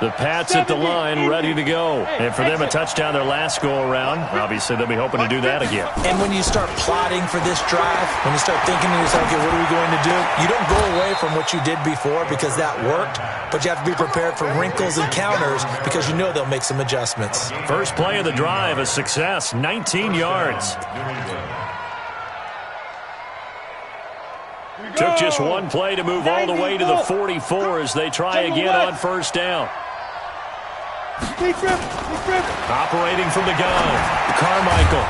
The Pats at the line, ready to go. And for them, a touchdown their last go-around. Obviously, they'll be hoping to do that again. And when you start plotting for this drive, when you start thinking to yourself, okay, what are we going to do? You don't go away from what you did before because that worked, but you have to be prepared for wrinkles and counters because you know they'll make some adjustments. First play of the drive, a success, 19 yards. Took just one play to move all the way to the 44 as they try again on 1st down. Operating from the gun, Carmichael.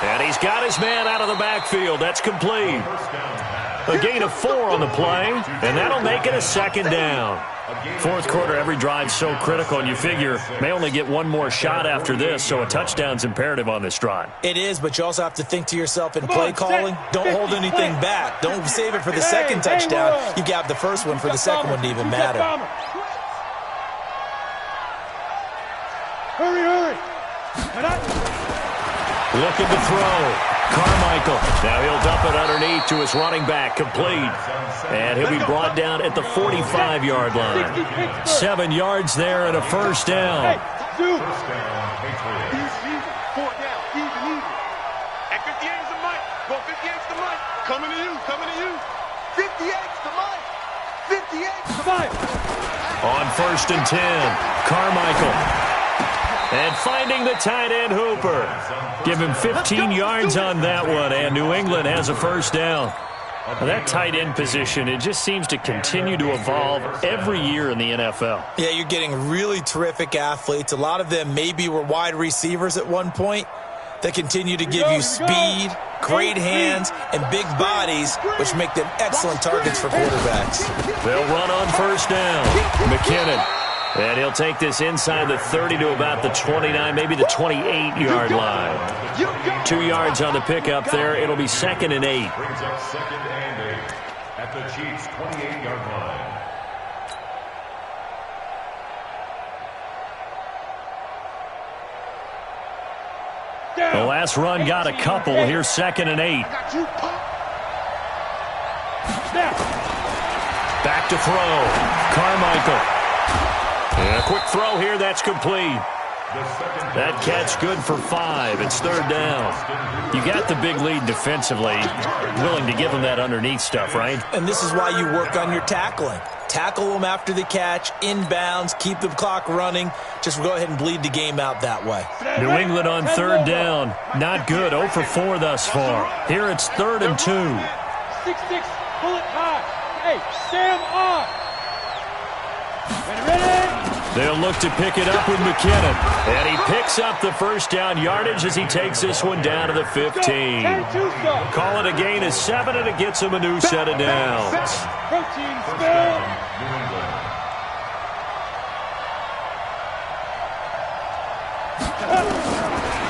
And he's got his man out of the backfield. That's complete. A gain of 4 on the play, and that'll make it a 2nd down. 4th quarter, every drive's so critical, and you figure may only get one more shot after this, so a touchdown's imperative on this drive. It is, but you also have to think to yourself in play calling, don't hold anything back. Don't save it for the 2nd touchdown. You got the first one for the 2nd one to even matter. Hurry. Looking to throw. Carmichael. Now he'll dump it underneath to his running back. Complete. And he'll be brought down at the 45-yard line. 7 yards there and a 1st down. First down, Patriots. Easy. 4th down. Easy. At 58's the mic. Go 58's the mic. Coming to you. 58's the mic. 58's the mic. On 1st and 10, Carmichael. And finding the tight end, Hooper. Give him 15 yards on that one, and New England has a 1st down. Now, that tight end position, it just seems to continue to evolve every year in the NFL. Yeah, you're getting really terrific athletes. A lot of them maybe were wide receivers at one point. They continue to give you speed, great hands, and big bodies, which make them excellent targets for quarterbacks. They'll run on first down. McKinnon. And he'll take this inside the 30 to about the 29, maybe the 28-yard line. 2 yards on the pickup there. It'll be 2nd and 8. Brings up 2nd and 8 at the Chiefs' 28-yard line. The last run got a couple. Here's 2nd and 8. Back to throw. Carmichael. And a quick throw here. That's complete. That catch good for 5. It's 3rd down. You got the big lead defensively. Willing to give them that underneath stuff, right? And this is why you work on your tackling. Tackle them after the catch, inbounds, keep the clock running. Just go ahead and bleed the game out that way. New England on 3rd down. Not good. 0 for 4 thus far. Here it's 3rd and 2. 6-6, pull it high. Hey, Sam off. Ready? They'll look to pick it up with McKinnon. And he picks up the first down yardage as he takes this one down to the 15. Call it a gain of 7, and it gets him a new set of downs. Protein spill.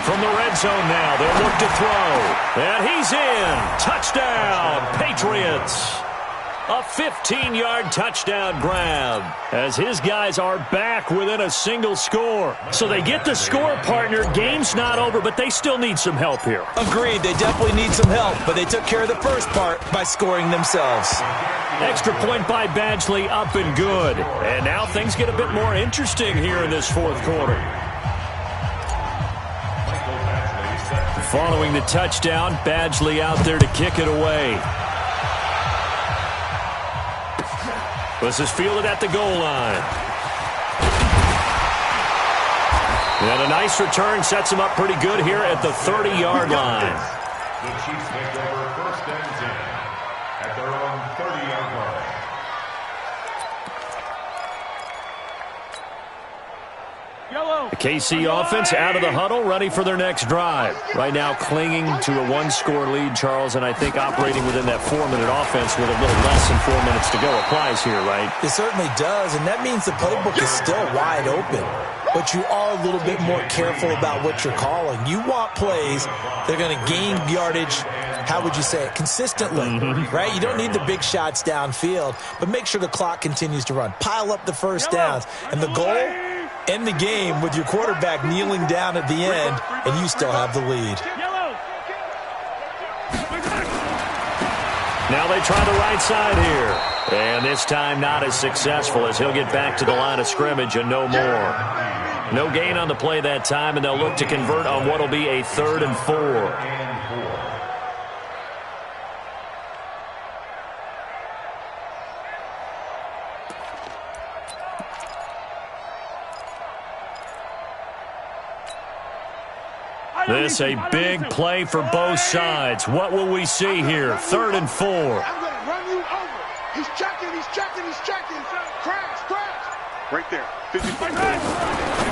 From the red zone now, they'll look to throw. And he's in. Touchdown, Patriots. A 15-yard touchdown grab as his guys are back within a single score. So they get the score, partner. Game's not over, but they still need some help here. Agreed. They definitely need some help, but they took care of the first part by scoring themselves. Extra point by Badgley, up and good. And now things get a bit more interesting here in this 4th quarter. Following the touchdown, Badgley out there to kick it away. This is fielded at the goal line. And a nice return sets him up pretty good here at the 30-yard line. The Chiefs take over 1st and 10 at their own 30-yard line. The KC offense out of the huddle, ready for their next drive. Right now clinging to a 1-score lead, Charles, and I think operating within that 4-minute offense with a little less than 4 minutes to go applies here, right? It certainly does, and that means the playbook is still wide open. But you are a little bit more careful about what you're calling. You want plays that are going to gain yardage, how would you say it, consistently, right? You don't need the big shots downfield, but make sure the clock continues to run. Pile up the first downs, and the goal, end the game with your quarterback kneeling down at the end, and you still have the lead. Now they try the right side here. And this time not as successful as he'll get back to the line of scrimmage and no more. No gain on the play that time, and they'll look to convert on what will be a 3rd and 4. This a big play for both sides. What will we see here? 3rd and 4. I'm going to run you over. He's checking. Crash. Right there. 55.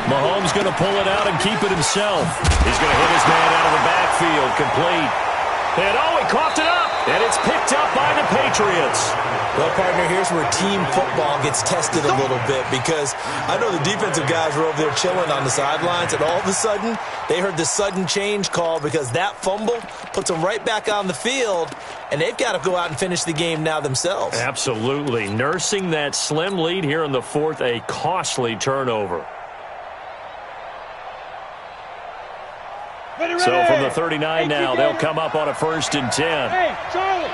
Mahomes going to pull it out and keep it himself. He's going to hit his man out of the backfield. Complete. And he coughed it up. And it's picked up by the Patriots. Well, partner, here's where team football gets tested a little bit, because I know the defensive guys were over there chilling on the sidelines, and all of a sudden, they heard the sudden change call because that fumble puts them right back on the field, and they've got to go out and finish the game now themselves. Absolutely. Nursing that slim lead here in the 4th, a costly turnover. So from the 39 now, they'll come up on a 1st and 10. Hey, Charlie.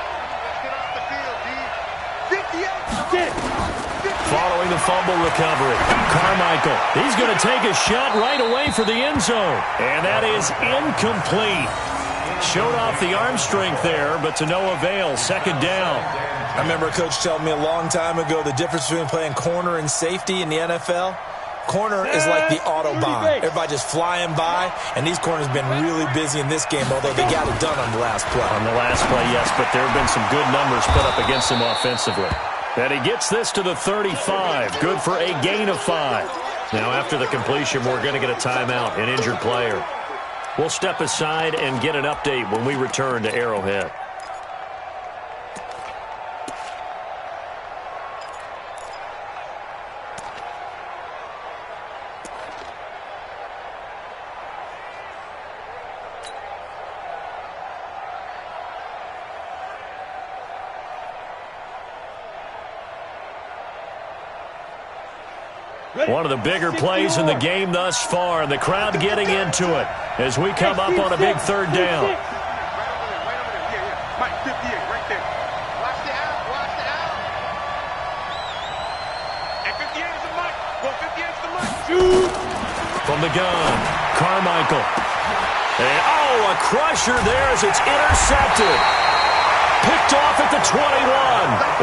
Following the fumble recovery, Carmichael, he's going to take a shot right away for the end zone. And that is incomplete. Showed off the arm strength there, but to no avail. 2nd down. I remember a coach telling me a long time ago the difference between playing corner and safety in the NFL. Corner is like the Autobahn. Everybody just flying by, and these corners have been really busy in this game, although they got it done on the last play. On the last play, yes, but there have been some good numbers put up against him offensively. And he gets this to the 35. Good for a gain of 5. Now, after the completion, we're going to get a timeout, an injured player. We'll step aside and get an update when we return to Arrowhead. One of the bigger plays in the game thus far, and the crowd getting into it as we come up on a big third down. Right over there. Mike, 58, right there. Watch the out. And 58 is the Mike. Well, 58 is the Mike. From the gun, Carmichael. And, a crusher there as it's intercepted. Picked off at the 21.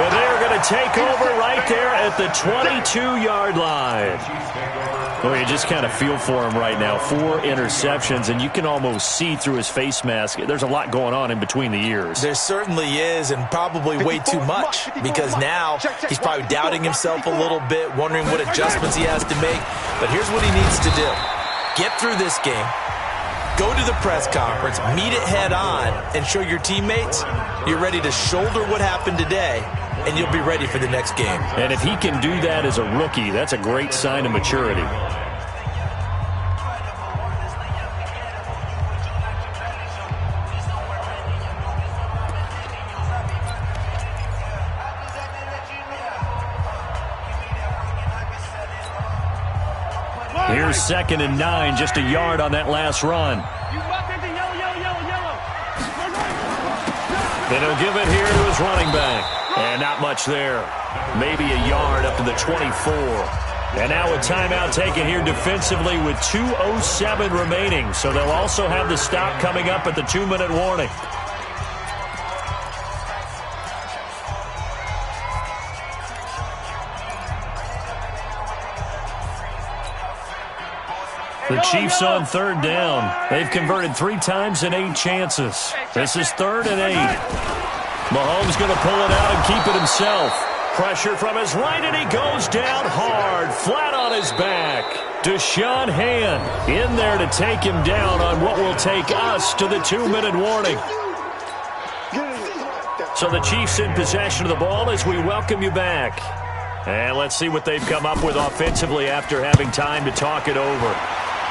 And they're going to take over right there at the 22-yard line. Well, you just kind of feel for him right now. 4 interceptions, and you can almost see through his face mask. There's a lot going on in between the ears. There certainly is, and probably way too much, because now he's probably doubting himself a little bit, wondering what adjustments he has to make. But here's what he needs to do. Get through this game. Go to the press conference, meet it head on, and show your teammates you're ready to shoulder what happened today, and you'll be ready for the next game. And if he can do that as a rookie, that's a great sign of maturity. Here's 2nd and 9, just a yard on that last run. Then he'll give it here to his running back. And not much there. Maybe a yard up to the 24. And now a timeout taken here defensively with 2:07 remaining. So they'll also have the stop coming up at the 2-minute warning. The Chiefs on 3rd down. They've converted 3 times in 8 chances. This is 3rd and 8. Mahomes going to pull it out and keep it himself. Pressure from his right, and he goes down hard, flat on his back. Deshaun Hand in there to take him down on what will take us to the 2-minute warning. So the Chiefs in possession of the ball as we welcome you back. And let's see what they've come up with offensively after having time to talk it over.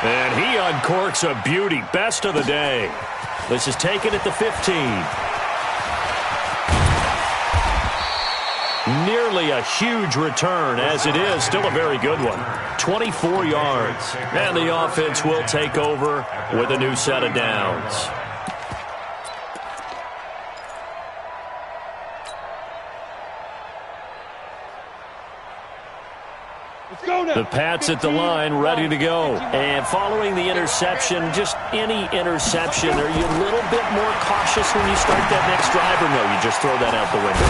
And he uncorks a beauty. Best of the day. This is taken at the 15. Nearly a huge return, as it is still a very good one. 24 yards. And the offense will take over with a new set of downs. The Pats at the line, ready to go. And following the interception, just any interception, are you a little bit more cautious when you start that next drive, or no, you just throw that out the window?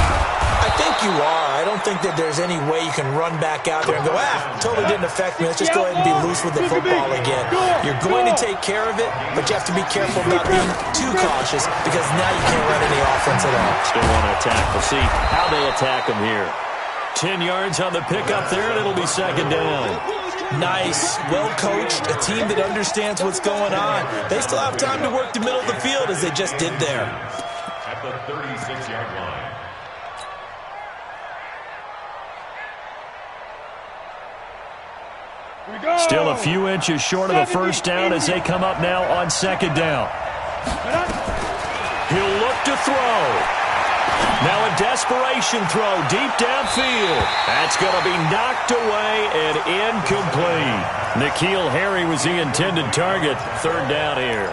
I think you are. I don't think that there's any way you can run back out there and go, totally didn't affect me. Let's just go ahead and be loose with the football again. You're going to take care of it, but you have to be careful about being too cautious, because now you can't run any offense at all. Still want to attack. We'll see how they attack him here. 10 yards on the pickup there, and it'll be 2nd down. Nice, well-coached, a team that understands what's going on. They still have time to work the middle of the field as they just did there. At the 36-yard line. Still a few inches short of the first down as they come up now on 2nd down. He'll look to throw. Now a desperation throw deep downfield. That's going to be knocked away and incomplete. N'Keal Harry was the intended target. 3rd down here.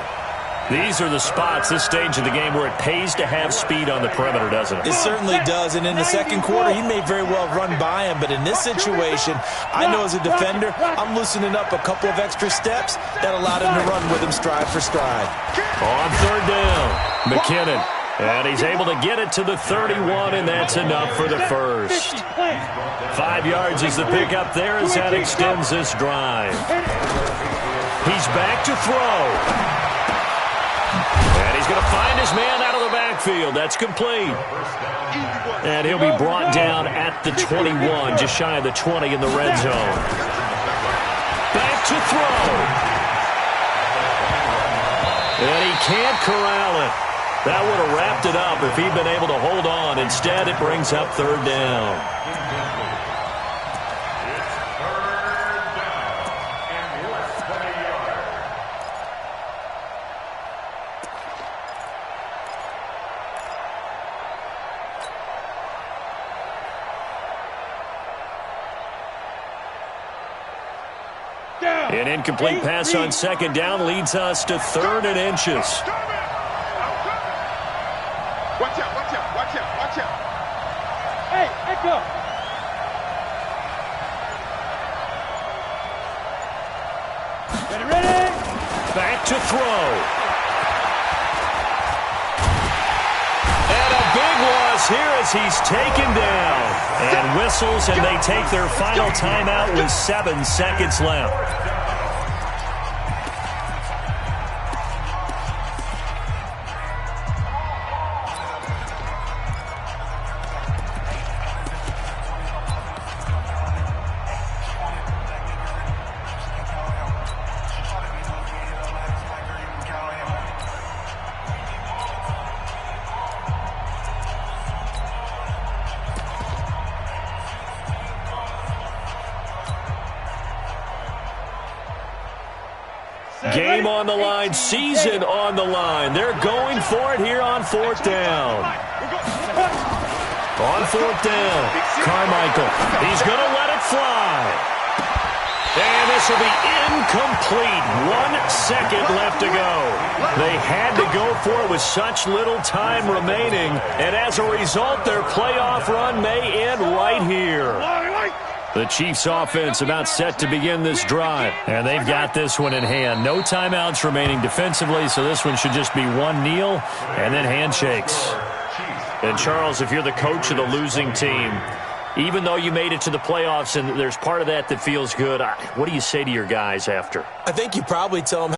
These are the spots, this stage of the game, where it pays to have speed on the perimeter, doesn't it? It certainly does, and in the 2nd quarter, he may very well run by him, but in this situation, I know as a defender, I'm loosening up a couple of extra steps that allowed him to run with him stride for stride. On 3rd down, McKinnon. And he's able to get it to the 31, and that's enough for the first. 5 yards is the pickup there as that extends this drive. He's back to throw. And he's going to find his man out of the backfield. That's complete. And he'll be brought down at the 21, just shy of the 20 in the red zone. Back to throw. And he can't corral it. That would have wrapped it up if he'd been able to hold on. Instead, it brings up third down. It's third down and less than a yard. An incomplete pass on second down leads us to 3rd and inches. Watch out, watch out, watch out, watch out. Hey, Echo. Ready? Back to throw. And a big loss here as he's taken down. And whistles, and they take their final timeout with 7 seconds left. Game on the line, season on the line. They're going for it here on 4th down. On 4th down, Carmichael. He's going to let it fly. And this will be incomplete. 1 second left to go. They had to go for it with such little time remaining. And as a result, their playoff run may end right here. The Chiefs offense about set to begin this drive. And they've got this one in hand. No timeouts remaining defensively, so this one should just be one kneel and then handshakes. And Charles, if you're the coach of the losing team, even though you made it to the playoffs and there's part of that that feels good, what do you say to your guys after? I think you probably tell them